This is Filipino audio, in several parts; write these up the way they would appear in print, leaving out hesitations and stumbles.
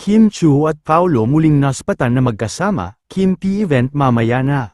Kim Chiu at Paolo muling naspatan na magkasama, Kim P event mamaya na.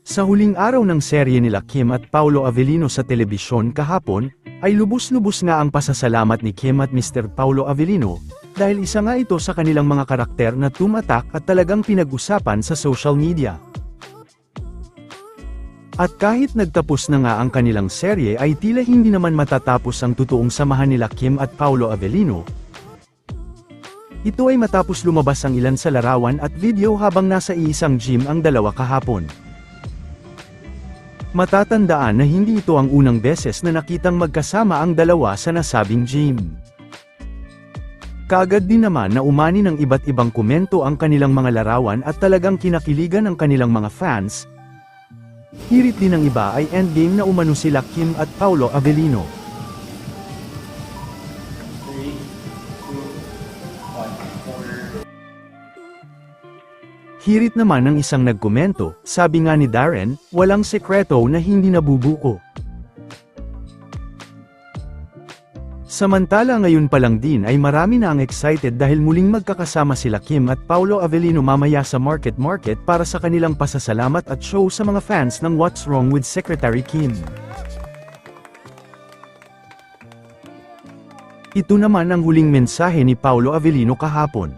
Sa huling araw ng serye nila Kim at Paolo Avellino sa telebisyon kahapon, ay lubos-lubos nga ang pasasalamat ni Kim at Mr. Paolo Avellino, dahil isa nga ito sa kanilang mga karakter na tumatak at talagang pinag-usapan sa social media. At kahit nagtapos na nga ang kanilang serye ay tila hindi naman matatapos ang totoong samahan nila Kim at Paolo Avellino. Ito ay matapos lumabas ang ilan sa larawan at video habang nasa iisang gym ang dalawa kahapon. Matatandaan na hindi ito ang unang beses na nakitang magkasama ang dalawa sa nasabing gym. Kaagad din naman na umani ng iba't ibang komento ang kanilang mga larawan at talagang kinakiligan ang kanilang mga fans. Hirit din ng iba ay endgame na umano sila Kim at Paolo Avellino. Hirit naman ng isang nagkomento, sabi nga ni Darren, walang sekreto na hindi nabubuo. Samantala ngayon pa lang din ay marami na ang excited dahil muling magkakasama sila Kim at Paolo Avellino mamaya sa Market para sa kanilang pasasalamat at show sa mga fans ng What's Wrong with Secretary Kim. Ito naman ang huling mensahe ni Paolo Avellino kahapon.